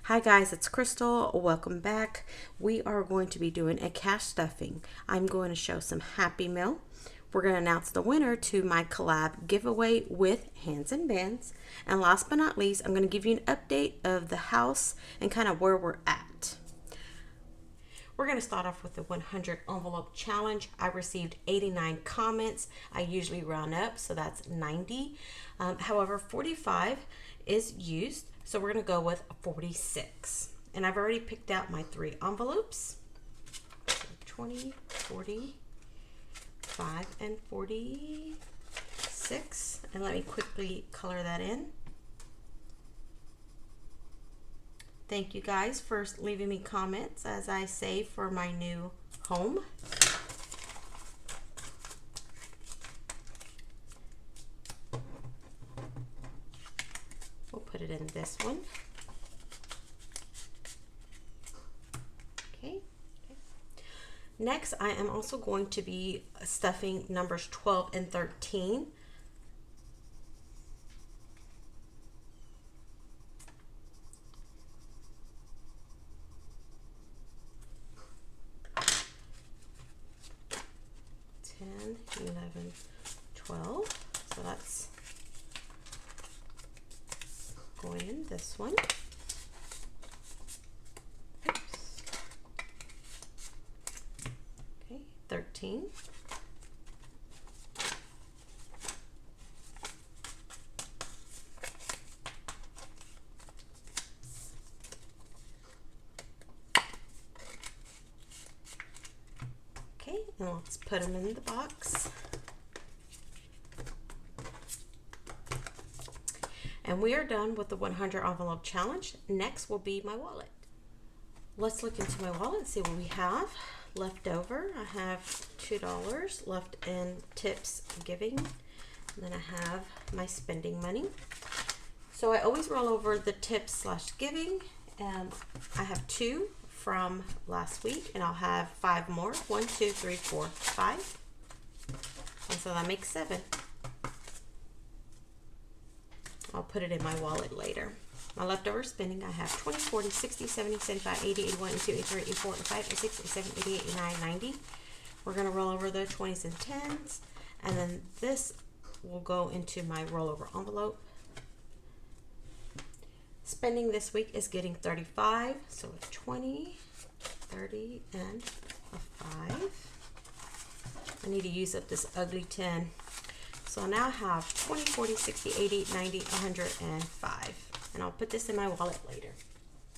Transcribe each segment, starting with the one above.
Hi guys, it's Crystal. Welcome back. We are going to be doing a cash stuffing. I'm going to show some Happy Meal. We're going to announce the winner to my collab giveaway with Hands and Bands. And last but not least, I'm going to give you an update of the house and kind of where we're at. We're going to start off with the 100 envelope challenge. I received 89 comments. I usually round up, so that's 90. However, 45 is used, so we're going to go with 46. And I've already picked out my 3 envelopes. 20, 40, 5, and 46. And let me quickly color that in. Thank you guys for leaving me comments as I save for my new home. We'll put it in this one. Okay. Next, I am also going to be stuffing numbers 12 and 13. $10, $11, $12. So that's going in this one. Oops. Okay, 13. Okay, and let's put them in the box. And we are done with the 100 envelope challenge. Next will be my wallet. Let's look into my wallet and see what we have left over. I have $2 left in tips giving. And then I have my spending money. So I always roll over the tips / giving. And I have 2 from last week, and I'll have 5 more. 1, 2, 3, 4, 5. And so that makes 7. I'll put it in my wallet later. My leftover spending, I have 20, 40, 60, 70, 75, 80, 81, 82, 83, 84, 85, 86, 87, 88, 89, 90. We're going to roll over the 20s and 10s. And then this will go into my rollover envelope. Spending this week is getting 35. So a 20, 30, and a 5. I need to use up this ugly 10. So now I have 20, 40, 60, 80, 90, 105. And I'll put this in my wallet later.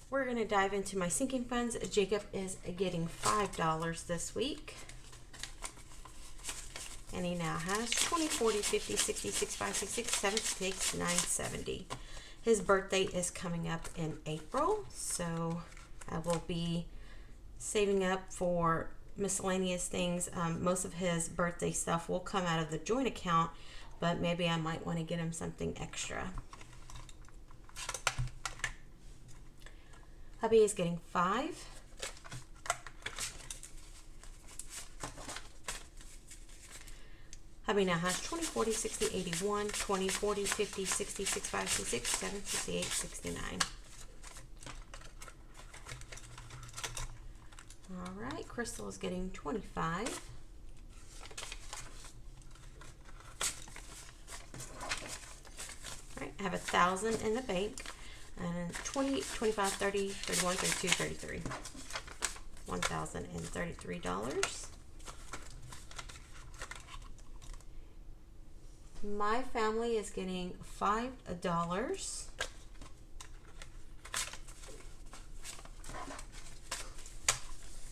We're going to dive into my sinking funds. Jacob is getting $5 this week. And he now has 20, 40, 50, 60, 65, 66, 76, 9, 70. His birthday is coming up in April. So I will be saving up for miscellaneous things. Most of his birthday stuff will come out of the joint account, but maybe I might want to get him something extra. Hubby is getting 5. Hubby now has 20, 40, 60, 81, 20, 40, 50, 60, 65, 66, 7, 68, 69. All right, Crystal is getting 25. All right, I have 1,000 in the bank, and 20, 25, 30, 31, 32, 33. $1,033. My family is getting $5.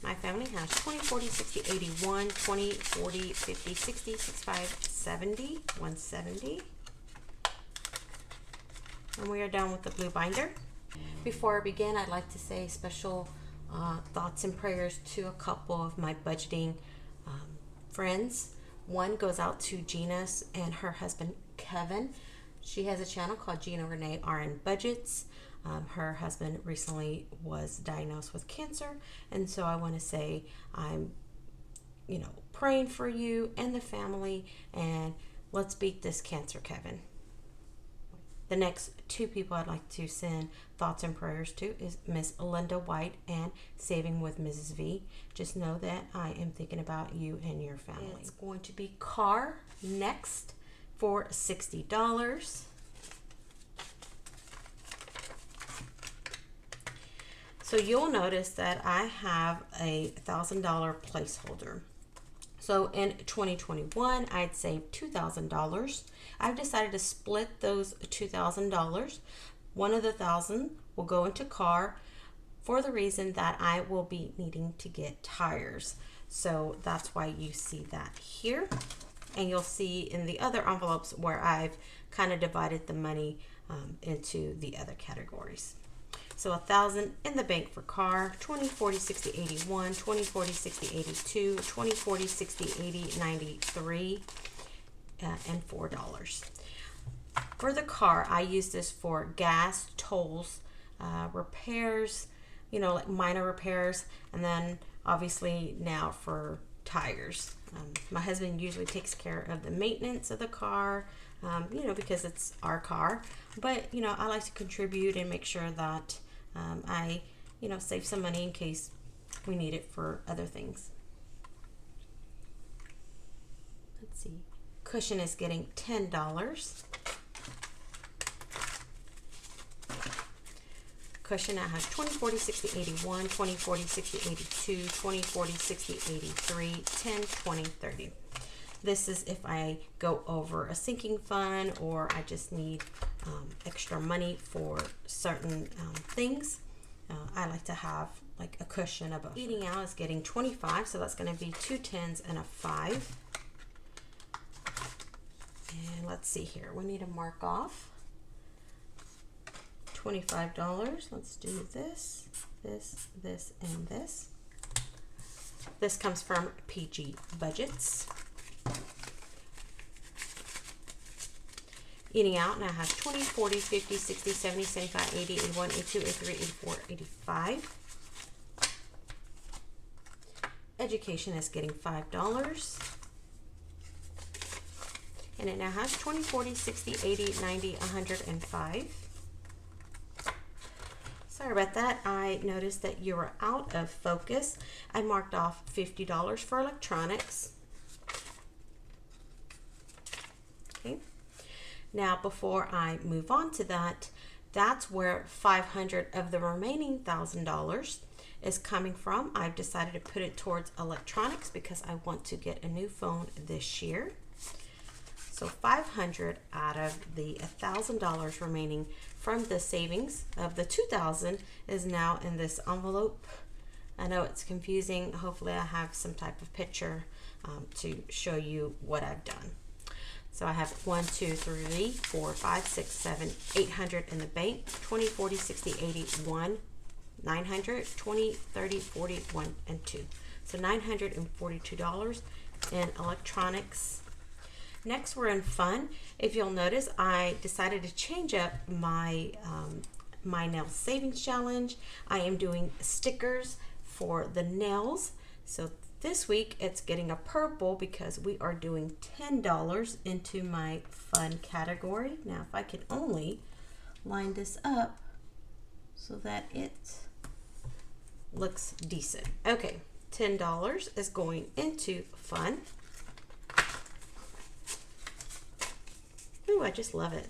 My family has 20, 40, 60, 81, 20, 40, 50, 60, 65, 70, 170. And we are done with the blue binder. Before I begin, I'd like to say special thoughts and prayers to a couple of my budgeting friends. One goes out to Gina and her husband, Kevin. She has a channel called Gina Renee RN Budgets. Her husband recently was diagnosed with cancer, and so I want to say I'm, praying for you and the family, and let's beat this cancer, Kevin. The next two people I'd like to send thoughts and prayers to is Miss Linda White and Saving with Mrs. V. Just know that I am thinking about you and your family. It's going to be car next for $60. So you'll notice that I have a $1,000 placeholder. So in 2021, I'd saved $2,000. I've decided to split those $2,000. One of the $1,000 will go into car for the reason that I will be needing to get tires. So that's why you see that here. And you'll see in the other envelopes where I've kind of divided the money into the other categories. So $1,000 in the bank for car, 20, 40, 60, 81, 20, 40, 60, 82, 20, 40, 60, 80, 93, and $4. For the car, I use this for gas, tolls, repairs, you know, like minor repairs, and then obviously now for tires. My husband usually takes care of the maintenance of the car, you know, because it's our car. But, you know, I like to contribute and make sure that I, you know, save some money in case we need it for other things. Let's see. Cushion is getting $10. Cushion now has 20, 40, 60, 81, 20, 40, 60, 82, 20, 40, 60, 83, 10, 20, 30. This is if I go over a sinking fund or I just need extra money for certain things. I like to have like a cushion above. Eating out is getting 25, so that's going to be 2 10s and a 5. And let's see here. We need to mark off $25. Let's do this, this, this, and this. This comes from PG Budgets. Eating out now has 20, 40, 50, 60, 70, 75, 80, 81, 82, 83, 84, 85. Education is getting $5. And it now has 20, 40, 60, 80, 90, 105. Sorry about that. I noticed that you were out of focus. I marked off $50 for electronics. Okay. Now, before I move on to that, that's where $500 of the remaining $1,000 is coming from. I've decided to put it towards electronics because I want to get a new phone this year. So $500 out of the $1,000 remaining from the savings of the $2,000 is now in this envelope. I know it's confusing. Hopefully I have some type of picture to show you what I've done. So I have 1, 2, 3, 4, 5, 6, 7, 800 in the bank, 20, 40, 60, 80, 1, 900, 20, 30, 40, 1, and 2. So $942 in electronics. Next, we're in fun. If you'll notice, I decided to change up my my nail savings challenge. I am doing stickers for the nails. So this week it's getting a purple because we are doing $10 into my fun category. Now, if I could only line this up so that it looks decent. Okay, $10 is going into fun. Ooh, I just love it.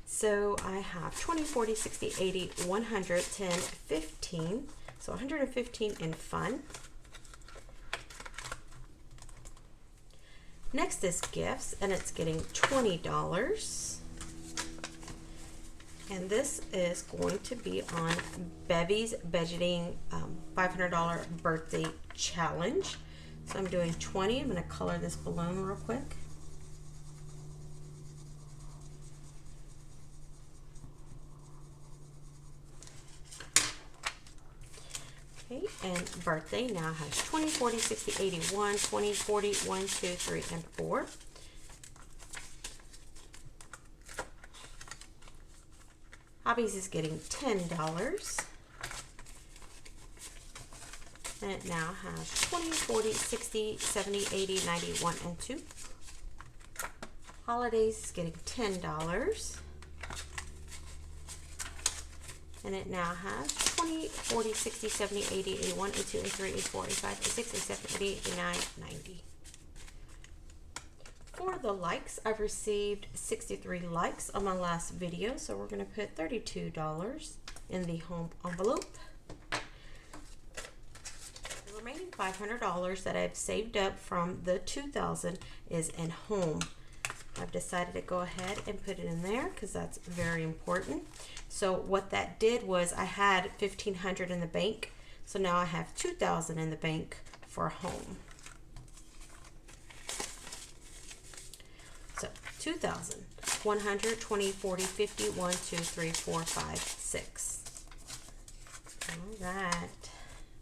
So I have 20, 40, 60, 80, 100, 10, 15. So 115 in fun. Next is gifts, and it's getting $20. And this is going to be on Bevy's Budgeting $500 birthday challenge. So I'm doing 20. I'm going to color this balloon real quick. Okay, and birthday now has 20, 40, 60, 81, 20, 40, 1, 2, 3, and 4. Hobbies is getting $10. And it now has 20, 40, 60, 70, 80, 91, and 2. Holidays is getting $10. And it now has 20, 40, 60, 70, 80, 81, 82, 83, 84, 85, 86, 87, 88, 89, 90. For the likes, I've received 63 likes on my last video, so we're going to put $32 in the home envelope. The remaining $500 that I've saved up from the $2,000 is in home. I've decided to go ahead and put it in there because that's very important. So what that did was I had $1,500 in the bank, so now I have $2,000 in the bank for home. So 2,000, 100, 20, 40, 50, 1, 2, 3, 4, 5, 6. All right,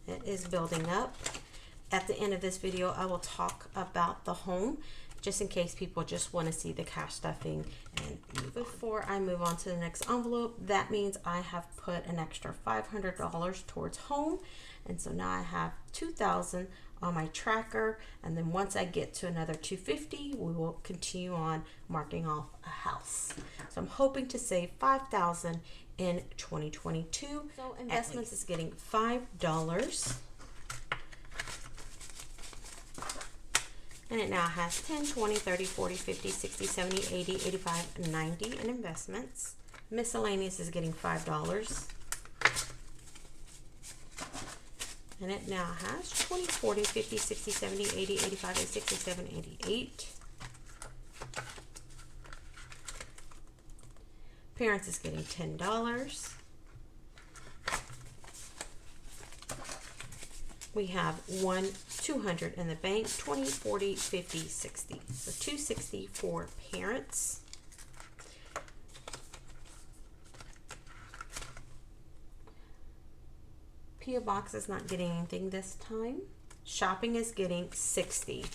it is building up. At the end of this video, I will talk about the home, just in case people just want to see the cash stuffing. And before I move on to the next envelope, that means I have put an extra $500 towards home. And so now I have $2,000 on my tracker. And then once I get to another $250, we will continue on marking off a house. So I'm hoping to save $5,000 in 2022. So investments is getting $5. And it now has 10, 20, 30, 40, 50, 60, 70, 80, 85, 90 in investments. Miscellaneous is getting $5. And it now has 20, 40, 50, 60, 70, 80, 85, 86, 87, 88. Parents is getting $10. We have 200 in the bank, 20, 40, 50, 60. So 260 for parents. P.O. Box is not getting anything this time. Shopping is getting 60.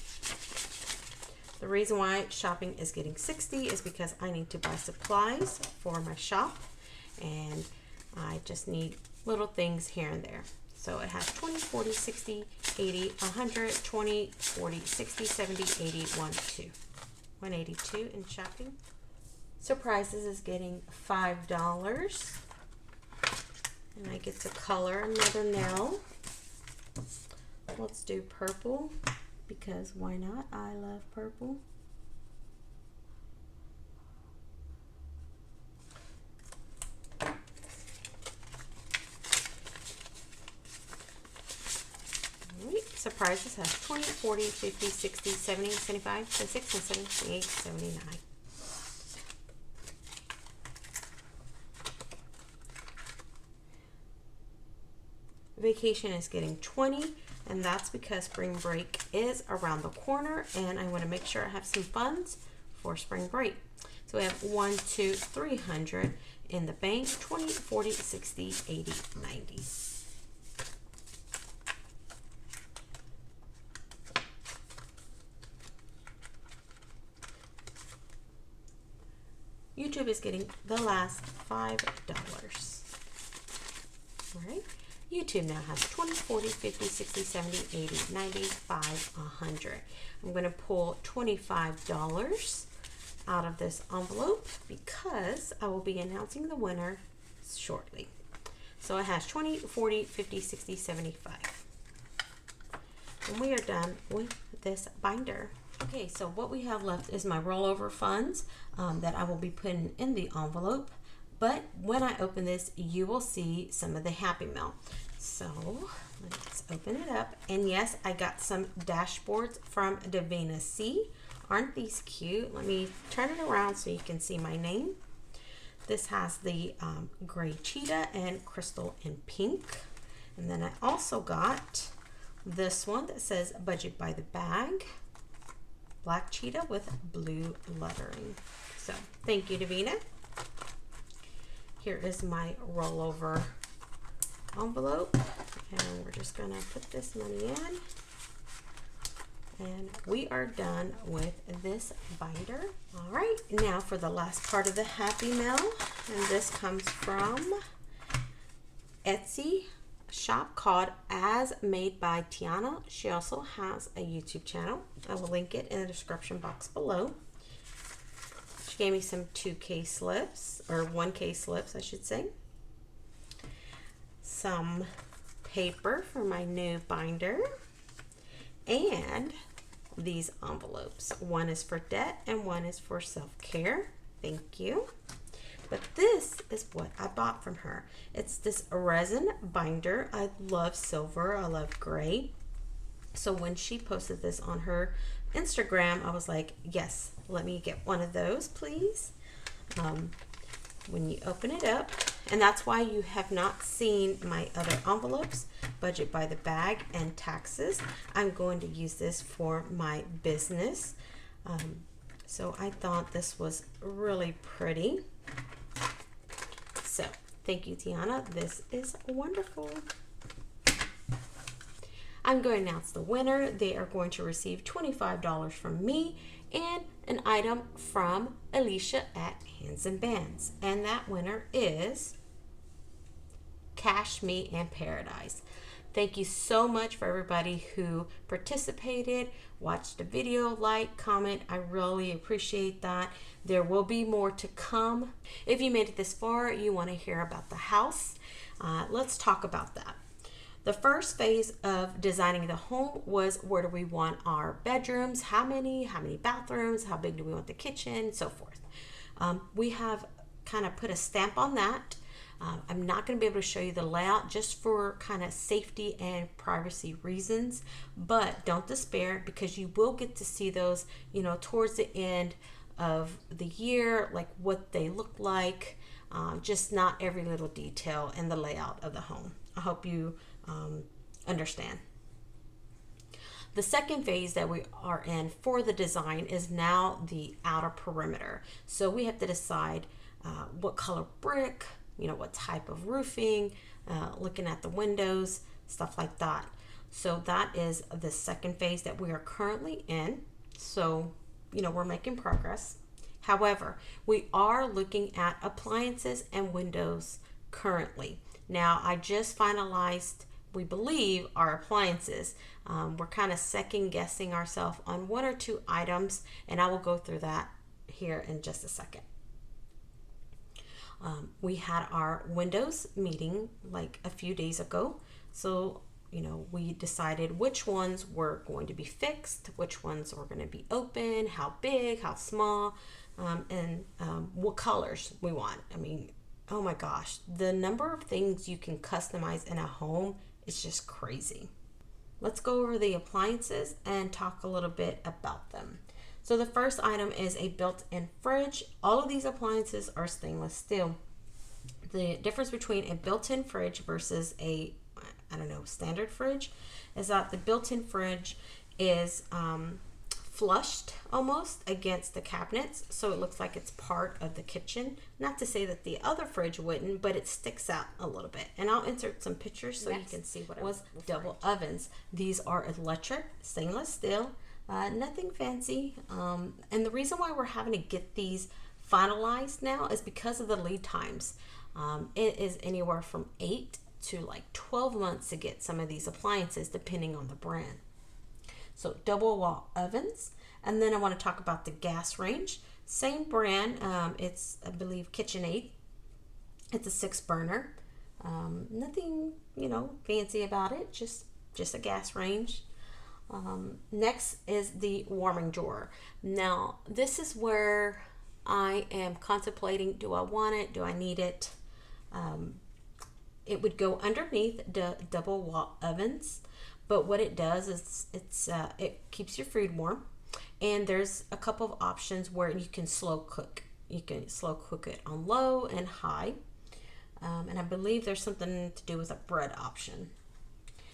The reason why shopping is getting 60 is because I need to buy supplies for my shop, and I just need little things here and there. So it has 20, 40, 60, 80, 100, 20, 40, 60, 70, 80, 1, 2. 182 in shopping. Surprises is getting $5. And I get to color another nail. Let's do purple, because why not? I love purple. Surprises has 20, 40, 50, 60, 70, 75, 76, and 78, 79. Vacation is getting 20, and that's because spring break is around the corner, and I want to make sure I have some funds for spring break. So we have 1, 2, 300 in the bank, 20, 40, 60, 80, 90. YouTube is getting the last $5. All right. YouTube now has 20, 40, 50, 60, 70, 80, 95, 100. I'm going to pull $25 out of this envelope because I will be announcing the winner shortly. So it has 20, 40, 50, 60, 75. And we are done with this binder. Okay, so what we have left is my rollover funds that I will be putting in the envelope. But when I open this, you will see some of the Happy Mail. So let's open it up. And yes, I got some dashboards from Davina C. Aren't these cute? Let me turn it around so you can see my name. This has the gray cheetah and crystal in pink. And then I also got this one that says Budget by the Bag. Black cheetah with blue lettering. So thank you, Davina. Here is my rollover envelope, and we're just gonna put this money in, and we are done with this binder. All right, now for the last part of the Happy Mail, and this comes from Etsy shop called As Made by Tiana. She also has a YouTube channel. I will link it in the description box below. She gave me some 2K slips, or 1K slips, I should say. some paper for my new binder and these envelopes. One is for debt and one is for self-care. Thank you. But this is what I bought from her. It's this resin binder. I love silver. I love gray. So when she posted this on her Instagram, I was like, yes, let me get one of those, please. When you open it up, and that's why you have not seen my other envelopes, Budget by the Bag and Taxes. I'm going to use this for my business. So I thought this was really pretty. So thank you, Tiana. This is wonderful. I'm going to announce the winner. They are going to receive $25 from me and an item from Alicia at Hands and Bands. And that winner is Cash Me in Paradise. Thank you so much for everybody who participated, watched the video, like, comment. I really appreciate that. There will be more to come. If you made it this far, you want to hear about the house. Let's talk about that. The first phase of designing the home was, where do we want our bedrooms, how many bathrooms, how big do we want the kitchen, so forth. We have kind of put a stamp on that. I'm not going to be able to show you the layout just for kind of safety and privacy reasons, but don't despair, because you will get to see those, you know, towards the end of the year, like what they look like, just not every little detail in the layout of the home. I hope you understand. The second phase that we are in for the design is now the outer perimeter. So we have to decide what color brick, you know, what type of roofing, looking at the windows, stuff like that. So that is the second phase that we are currently in. So, you know, we're making progress. However, we are looking at appliances and windows currently. Now, I just finalized, we believe, our appliances. We're kind of second guessing ourselves on one or two items, and I will go through that here in just a second. We had our windows meeting like a few days ago. So, you know, we decided which ones were going to be fixed, which ones were going to be open, how big, how small, and what colors we want. I mean, oh my gosh, the number of things you can customize in a home is just crazy. Let's go over the appliances and talk a little bit about them. So the first item is a built-in fridge. All of these appliances are stainless steel. The difference between a built-in fridge versus a, I don't know, standard fridge is that the built-in fridge is flushed almost against the cabinets, so it looks like it's part of the kitchen. Not to say that the other fridge wouldn't, but it sticks out a little bit. And I'll insert some pictures so you can see what it was. Double ovens. These are electric, stainless steel, nothing fancy. And the reason why we're having to get these finalized now is because of the lead times. It is anywhere from 8 to like 12 months to get some of these appliances, depending on the brand. So double wall ovens. And then I want to talk about the gas range. Same brand. It's, I believe, KitchenAid. It's a 6 burner. Nothing, you know, fancy about it. Just a gas range. Next is the warming drawer. Now, this is where I am contemplating, do I want it? Do I need it? It would go underneath the double wall ovens. But what it does is it keeps your food warm, and there's a couple of options where you can slow cook. You can slow cook it on low and high, and I believe there's something to do with a bread option.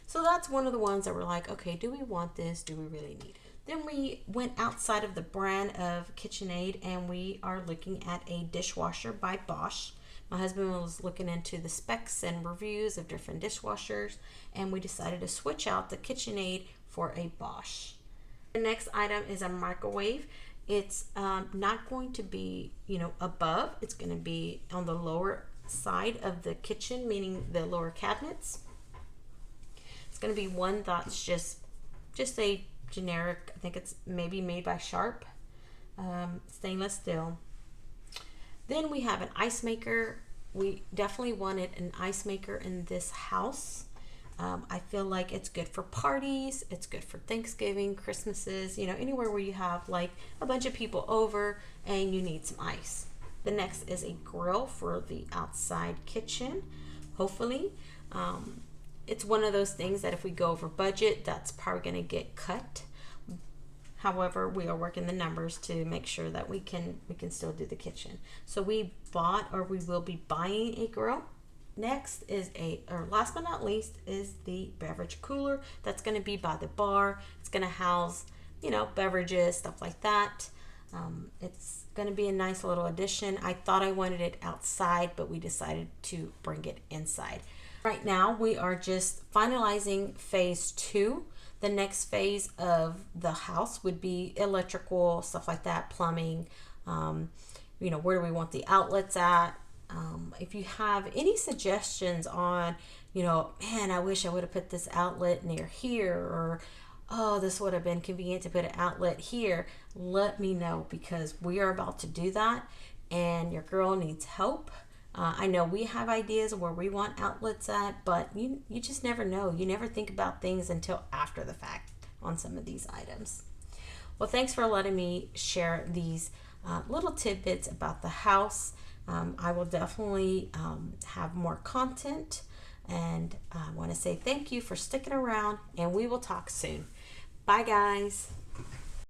So that's one of the ones that we're like, okay, do we want this? Do we really need it? Then we went outside of the brand of KitchenAid, and we are looking at a dishwasher by Bosch. My husband was looking into the specs and reviews of different dishwashers, and we decided to switch out the KitchenAid for a Bosch. The next item is a microwave. It's not going to be, you know, above. It's going to be on the lower side of the kitchen, meaning the lower cabinets. It's going to be one that's just a generic, I think it's maybe made by Sharp, stainless steel. Then we have an ice maker. we definitely wanted an ice maker in this house. I feel like it's good for parties, it's good for Thanksgiving, Christmases, you know, anywhere where you have like a bunch of people over and you need some ice. The next is a grill for the outside kitchen, hopefully. It's one of those things that if we go over budget, that's probably going to get cut. However, we are working the numbers to make sure that we can still do the kitchen. So we bought, or we will be buying, a grill. Next is or last but not least, is the beverage cooler. That's going to be by the bar. It's going to house, you know, beverages, stuff like that. It's going to be a nice little addition. I thought I wanted it outside, but we decided to bring it inside. Right now, we are just finalizing phase 2. The next phase of the house would be electrical, stuff like that, plumbing. You know, where do we want the outlets at? If you have any suggestions on, you know, man, I wish I would have put this outlet near here, or oh, this would have been convenient to put an outlet here, let me know, because we are about to do that and your girl needs help. I know we have ideas where we want outlets at, but you just never know. You never think about things until after the fact on some of these items. Well, thanks for letting me share these little tidbits about the house. I will definitely have more content, and I want to say thank you for sticking around, and we will talk soon. Bye, guys.